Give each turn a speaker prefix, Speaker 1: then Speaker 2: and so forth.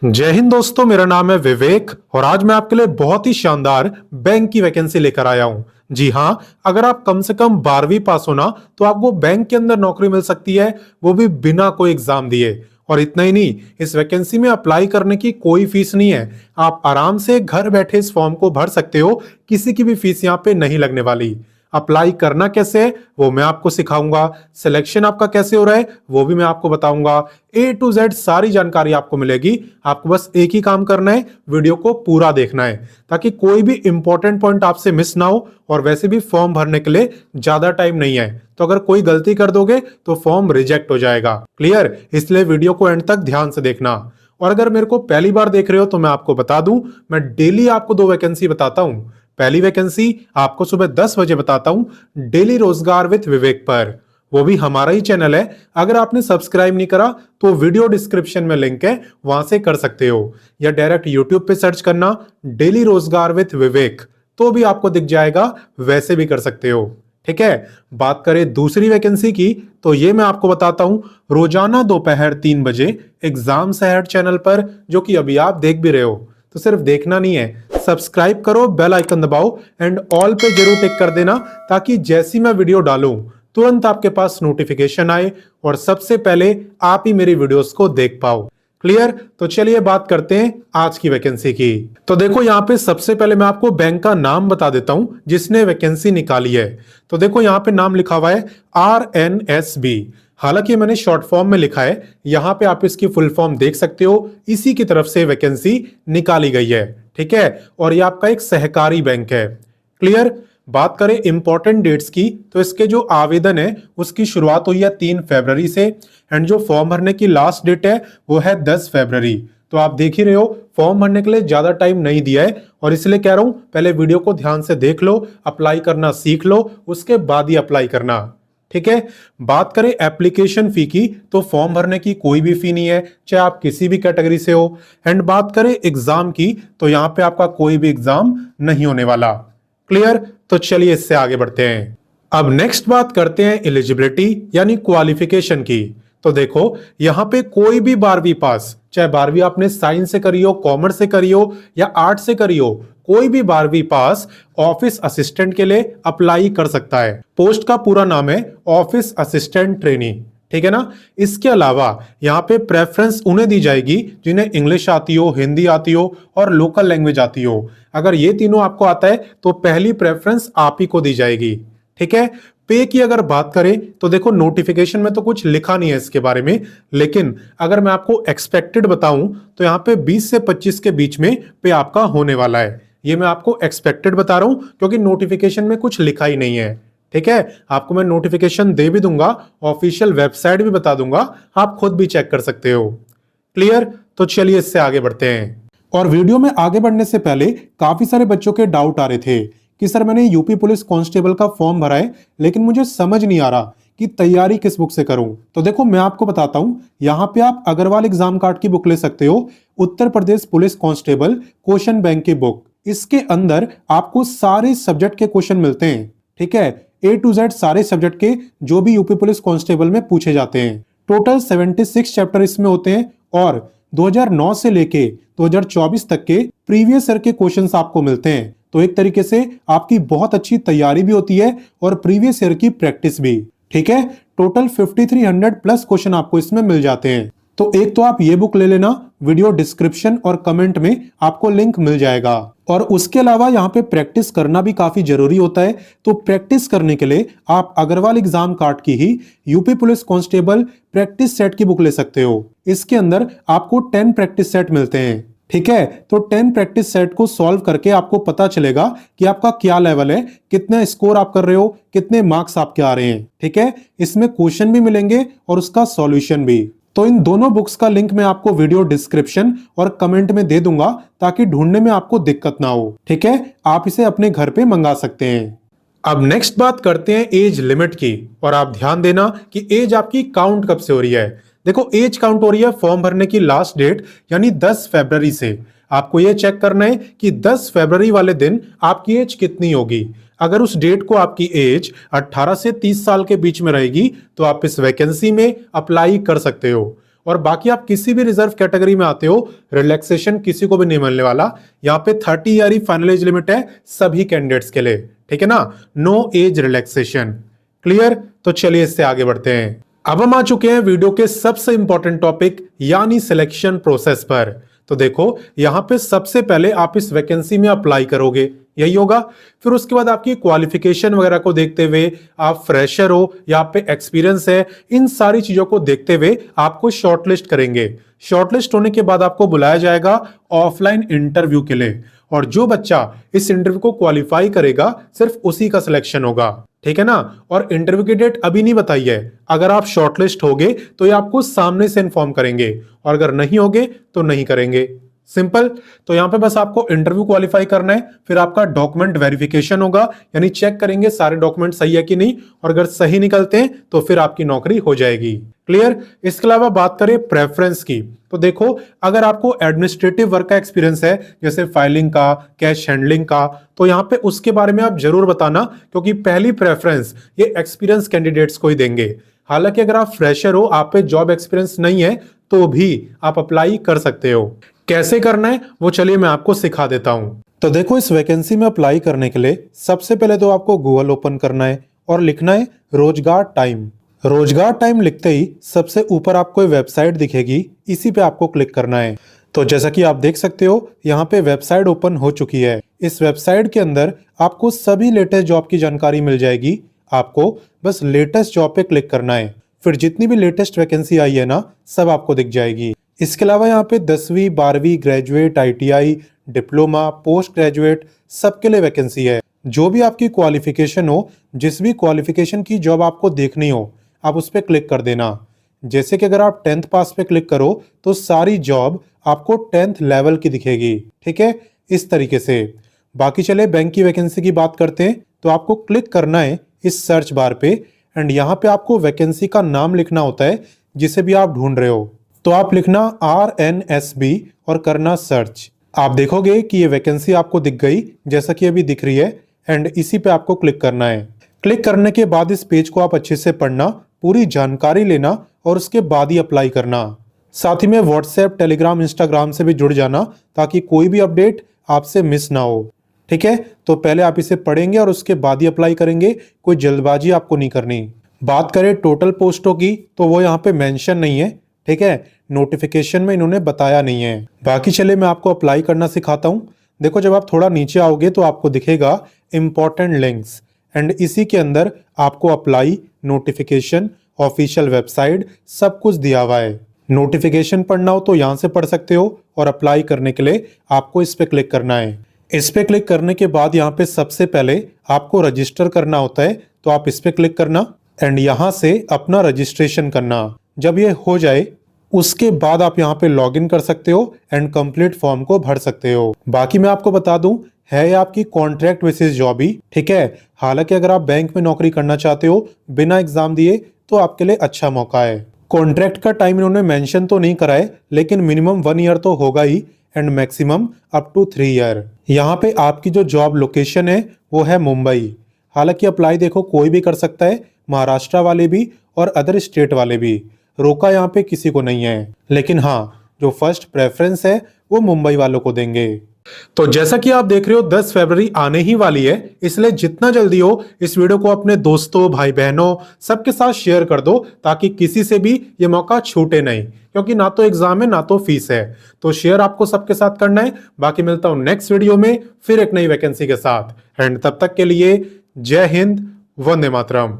Speaker 1: जय हिंद दोस्तों, मेरा नाम है विवेक और आज मैं आपके लिए बहुत ही शानदार बैंक की वैकेंसी लेकर आया हूं। जी हां, अगर आप कम से कम 12वीं पास हो ना तो आपको बैंक के अंदर नौकरी मिल सकती है, वो भी बिना कोई एग्जाम दिए। और इतना ही नहीं, इस वैकेंसी में अप्लाई करने की कोई फीस नहीं है। आप आराम से घर बैठे इस फॉर्म को भर सकते हो, किसी की भी फीस यहाँ पे नहीं लगने वाली। अप्लाई करना कैसे है वो मैं आपको सिखाऊंगा, सिलेक्शन आपका कैसे हो रहा है वो भी मैं आपको बताऊंगा। A to Z सारी जानकारी आपको मिलेगी। आपको बस एक ही काम करना है, वीडियो को पूरा देखना है ताकि कोई भी इंपॉर्टेंट पॉइंट आपसे मिस ना हो। और वैसे भी फॉर्म भरने के लिए ज्यादा टाइम नहीं है, तो अगर कोई गलती कर दोगे तो फॉर्म रिजेक्ट हो जाएगा। क्लियर? इसलिए वीडियो को एंड तक ध्यान से देखना। और अगर मेरे को पहली बार देख रहे हो तो मैं आपको बता दूं, मैं डेली आपको 2 वैकेंसी बताता हूं। पहली वैकेंसी आपको सुबह 10 बजे बताता हूं डेली रोजगार विद विवेक पर, वो भी हमारा ही चैनल है। अगर आपने सब्सक्राइब नहीं करा तो वीडियो डिस्क्रिप्शन में लिंक है, वहां से कर सकते हो, या डायरेक्ट यूट्यूब पे सर्च करना डेली रोजगार विद विवेक तो भी आपको दिख जाएगा, वैसे भी कर सकते हो। ठीक है, बात करें दूसरी वैकेंसी की तो ये मैं आपको बताता हूं रोजाना दोपहर 3 बजे एग्जाम सहट चैनल पर, जो कि अभी आप देख भी रहे हो। तो सिर्फ देखना नहीं है, सब्सक्राइब करो, बेल आइकन दबाओ एंड ऑल पे जरूर टिक कर देना ताकि जैसी मैं वीडियो डालूं तुरंत आपके पास नोटिफिकेशन आए और सबसे पहले आप ही मेरी वीडियोस को देख पाओ। क्लियर? तो चलिए बात करते हैं आज की वैकेंसी की। तो देखो यहाँ पे सबसे पहले मैं आपको बैंक का नाम बता देता हूं जिसने वैकेंसी निकाली है। तो देखो यहाँ पे नाम लिखा हुआ है RNSB। हालांकि मैंने शॉर्ट फॉर्म में लिखा है, यहां पे आप इसकी फुल फॉर्म देख सकते हो। इसी की तरफ से वैकेंसी निकाली गई है। ठीक है, और ये आपका एक सहकारी बैंक है। क्लियर? बात करें इंपॉर्टेंट डेट्स की तो इसके जो आवेदन है उसकी शुरुआत हुई है 3 फरवरी से एंड जो फॉर्म भरने की लास्ट डेट है वो है 10 फरवरी। तो आप देख ही रहे हो, फॉर्म भरने के लिए ज्यादा टाइम नहीं दिया है और इसलिए कह रहा हूं पहले वीडियो को ध्यान से देख लो, अप्लाई करना सीख लो, उसके बाद ही अप्लाई करना। ठीक है, बात करें एप्लीकेशन फी की तो फॉर्म भरने की कोई भी फी नहीं है, चाहे आप किसी भी कैटेगरी से हो। एंड बात करें एग्जाम की तो यहां पे आपका कोई भी एग्जाम नहीं होने वाला। क्लियर? तो चलिए इससे आगे बढ़ते हैं। अब नेक्स्ट बात करते हैं एलिजिबिलिटी यानी क्वालिफिकेशन की। तो देखो यहां पे कोई भी 12वीं पास, चाहे 12वीं आपने साइंस से करी हो, कॉमर्स से करी हो या आर्ट से करी हो, कोई भी 12वीं पास ऑफिस असिस्टेंट के लिए अप्लाई कर सकता है। पोस्ट का पूरा नाम है ऑफिस असिस्टेंट ट्रेनी। ठीक है ना? इसके अलावा यहाँ पे प्रेफरेंस उन्हें दी जाएगी जिन्हें इंग्लिश आती हो, हिंदी आती हो और लोकल लैंग्वेज आती हो। अगर ये तीनों आपको आता है तो पहली प्रेफरेंस आप ही को दी जाएगी। ठीक है, पे की अगर बात करें तो देखो नोटिफिकेशन में तो कुछ लिखा नहीं है इसके बारे में, लेकिन अगर मैं आपको एक्सपेक्टेड बताऊं तो यहाँ पे 20 से 25 के बीच में पे आपका होने वाला है। ये मैं आपको एक्सपेक्टेड बता रहा हूं क्योंकि नोटिफिकेशन में कुछ लिखा ही नहीं है। ठीक है, आपको मैं नोटिफिकेशन दे भी दूंगा, ऑफिशियल वेबसाइट भी बता दूंगा, आप खुद भी चेक कर सकते हो। क्लियर? तो चलिए इससे आगे बढ़ते हैं। और वीडियो में आगे बढ़ने से पहले काफी सारे बच्चों के डाउट आ रहे थे कि सर मैंने यूपी पुलिस कांस्टेबल का फॉर्म भरा है लेकिन मुझे समझ नहीं आ रहा कि तैयारी किस बुक से करूं। तो देखो मैं आपको बताता हूं, यहाँ पे आप अग्रवाल एग्जाम कार्ड की बुक ले सकते हो, Uttar Pradesh police constable question bank की बुक। इसके अंदर आपको सारे सब्जेक्ट के क्वेश्चन मिलते हैं। ठीक है, A to Z सारे सब्जेक्ट के जो भी यूपी पुलिस कांस्टेबल में पूछे जाते हैं। टोटल 76 चैप्टर इसमें होते हैं और 2009 से लेके 2024 तक के प्रीवियस ईयर के क्वेश्चंस आपको मिलते हैं। तो एक तरीके से आपकी बहुत अच्छी तैयारी भी होती है और प्रीवियस ईयर की प्रैक्टिस भी। ठीक है, टोटल 5300 प्लस क्वेश्चन आपको इसमें मिल जाते हैं। तो एक तो आप ये बुक ले लेना, वीडियो डिस्क्रिप्शन और कमेंट में आपको लिंक मिल जाएगा। और उसके अलावा यहाँ पे प्रैक्टिस करना भी काफी जरूरी होता है। तो प्रैक्टिस करने के लिए आप अग्रवाल एग्जाम कार्ड की ही UP police constable practice set की बुक ले सकते हो। इसके अंदर आपको 10 प्रैक्टिस सेट मिलते हैं। ठीक है, तो 10 प्रैक्टिस सेट को सॉल्व करके आपको पता चलेगा कि आपका क्या लेवल है, कितना स्कोर आप कर रहे हो, कितने मार्क्स आपके आ रहे हैं। ठीक है, इसमें क्वेश्चन भी मिलेंगे और उसका सॉल्यूशन भी। तो इन दोनों बुक्स का लिंक मैं आपको वीडियो डिस्क्रिप्शन और कमेंट में दे दूंगा ताकि ढूंढने में आपको दिक्कत ना हो। ठीक है, आप इसे अपने घर पे मंगा सकते हैं। अब नेक्स्ट बात करते हैं एज लिमिट की। और आप ध्यान देना कि एज आपकी काउंट कब से हो रही है। देखो एज काउंट हो रही है फॉर्म भरने की लास्ट डेट यानी 10 फरवरी से। आपको यह चेक करना है कि 10 फरवरी वाले दिन आपकी एज कितनी होगी। अगर उस डेट को आपकी एज 18 से 30 साल के बीच में रहेगी तो आप इस वैकेंसी में अप्लाई कर सकते हो। और बाकी आप किसी भी रिजर्व कैटेगरी में आते हो, रिलैक्सेशन किसी को भी नहीं मिलने वाला। यहाँ पे 30 ईयर ही फाइनल एज लिमिट है सभी कैंडिडेट्स के लिए, ठीक है ना, नो एज रिलैक्सेशन। क्लियर? तो चलिए इससे आगे बढ़ते हैं। अब हम आ चुके हैं वीडियो के सबसे इंपॉर्टेंट टॉपिक यानी सिलेक्शन प्रोसेस पर। तो देखो यहां पे सबसे पहले आप इस वैकेंसी में अप्लाई करोगे, यही होगा। फिर उसके बाद आपकी क्वालिफिकेशन वगैरह को देखते हुए, आप फ्रेशर हो या आप पे एक्सपीरियंस है, इन सारी चीजों को देखते हुए आपको शॉर्टलिस्ट करेंगे। शॉर्टलिस्ट होने के बाद आपको बुलाया जाएगा ऑफलाइन इंटरव्यू के लिए, और जो बच्चा इस इंटरव्यू को क्वालिफाई करेगा सिर्फ उसी का सिलेक्शन होगा, ठीक है ना। और इंटरव्यू की डेट अभी नहीं बताई है। अगर आप शॉर्टलिस्ट होगे तो ये आपको सामने से इन्फॉर्म करेंगे, और अगर नहीं होगे तो नहीं करेंगे। सिंपल। तो यहां पे बस आपको इंटरव्यू क्वालिफाई करना है, फिर आपका डॉक्यूमेंट वेरिफिकेशन होगा, यानी चेक करेंगे सारे डॉक्यूमेंट सही है कि नहीं, और अगर सही निकलते हैं तो फिर आपकी नौकरी हो जाएगी। क्लियर? इसके अलावा बात करें प्रेफरेंस की, तो देखो अगर आपको एडमिनिस्ट्रेटिव वर्क का एक्सपीरियंस है, जैसे फाइलिंग का, कैश हैंडलिंग का, तो यहाँ पे उसके बारे में आप जरूर बताना, क्योंकि पहली प्रेफरेंस ये एक्सपीरियंस कैंडिडेट्स को ही देंगे। हालांकि अगर आप फ्रेशर हो, आप पे जॉब एक्सपीरियंस नहीं है, तो भी आप अप्लाई कर सकते हो। कैसे करना है वो चलिए मैं आपको सिखा देता हूं। तो देखो इस वैकेंसी में अप्लाई करने के लिए सबसे पहले तो आपको गूगल ओपन करना है और लिखना है रोजगार टाइम। रोजगार टाइम लिखते ही सबसे ऊपर आपको एक वेबसाइट दिखेगी, इसी पे आपको क्लिक करना है। तो जैसा कि आप देख सकते हो यहाँ पे वेबसाइट ओपन हो चुकी है। इस वेबसाइट के अंदर आपको सभी लेटेस्ट जॉब की जानकारी मिल जाएगी। आपको बस लेटेस्ट जॉब पे क्लिक करना है, फिर जितनी भी लेटेस्ट वैकेंसी आई है ना, सब आपको दिख जाएगी। इसके अलावा यहाँ पे 10वीं 12वीं graduate, ITI, diploma, post graduate सबके लिए वैकेंसी है। जो भी आपकी क्वालिफिकेशन हो, जिस भी क्वालिफिकेशन की जॉब आपको देखनी हो, आप उस पर क्लिक कर देना। जैसे कि अगर आप 10th पास पे क्लिक करो तो सारी जॉब आपको 10th लेवल की दिखेगी, ठीक है, इस तरीके से। बाकी चले बैंक की वैकेंसी की बात करते हैं। तो आपको क्लिक करना है इस सर्च बार पे, एंड यहाँ पे आपको वैकेंसी का नाम लिखना होता है जिसे भी आप ढूंढ रहे हो। तो आप लिखना RNSB और करना सर्च। आप देखोगे कि ये वैकेंसी आपको दिख गई, जैसा कि अभी दिख रही है, एंड इसी पे आपको क्लिक करना है। क्लिक करने के बाद इस पेज को आप अच्छे से पढ़ना, पूरी जानकारी लेना और उसके बाद ही अप्लाई करना। साथ ही में व्हाट्सएप, टेलीग्राम, इंस्टाग्राम से भी जुड़ जाना, ताकि कोई भी अपडेट आपसे मिस ना हो, ठीक है। तो पहले आप इसे पढ़ेंगे और उसके बाद ही अप्लाई करेंगे, कोई जल्दबाजी आपको नहीं करनी। बात करें टोटल पोस्टों की, तो वो यहाँ पे मेंशन नहीं है, ठीक है, नोटिफिकेशन में इन्होंने बताया नहीं है। बाकी चले मैं आपको अप्लाई करना सिखाता हूँ। देखो जब आप थोड़ा नीचे आओगे तो आपको दिखेगा इंपॉर्टेंट लिंक्स, एंड इसी के अंदर आपको अप्लाई, नोटिफिकेशन, ऑफिशियल वेबसाइट सब कुछ दिया हुआ है। नोटिफिकेशन पढ़ना हो तो यहाँ से पढ़ सकते हो, और अप्लाई करने के लिए आपको इस पे क्लिक करना है। इस पे क्लिक करने के बाद यहाँ पे सबसे पहले आपको रजिस्टर करना होता है, तो आप इस पे क्लिक करना एंड यहाँ से अपना रजिस्ट्रेशन करना। जब ये हो जाए उसके बाद आप यहाँ पे लॉगिन कर सकते हो एंड कंप्लीट फॉर्म को भर सकते हो। बाकी मैं आपको बता दूं, है आपकी कॉन्ट्रैक्ट बेसिस जॉब ही, ठीक है। हालांकि अगर आप बैंक में नौकरी करना चाहते हो बिना एग्जाम दिए, तो आपके लिए अच्छा मौका है। कॉन्ट्रैक्ट का टाइम इन्होंने मेंशन तो नहीं करा है, लेकिन मिनिमम 1 ईयर तो होगा ही, and maximum up to 3 year. यहाँ पे आपकी जो जॉब लोकेशन है वो है मुंबई। हालांकि अप्लाई देखो कोई भी कर सकता है, महाराष्ट्र वाले भी और अदर स्टेट वाले भी, रोका यहाँ पे किसी को नहीं है। लेकिन हाँ, जो फर्स्ट प्रेफरेंस है वो मुंबई वालों को देंगे। तो जैसा कि आप देख रहे हो 10 फरवरी आने ही वाली है, इसलिए जितना जल्दी हो इस वीडियो को अपने दोस्तों, भाई बहनों सबके साथ शेयर कर दो, ताकि किसी से भी ये मौका छूटे नहीं, क्योंकि ना तो एग्जाम है ना तो फीस है। तो शेयर आपको सबके साथ करना है। बाकी मिलता हूं नेक्स्ट वीडियो में फिर एक नई वैकेंसी के साथ, एंड तब तक के लिए जय हिंद, वंदे मातरम।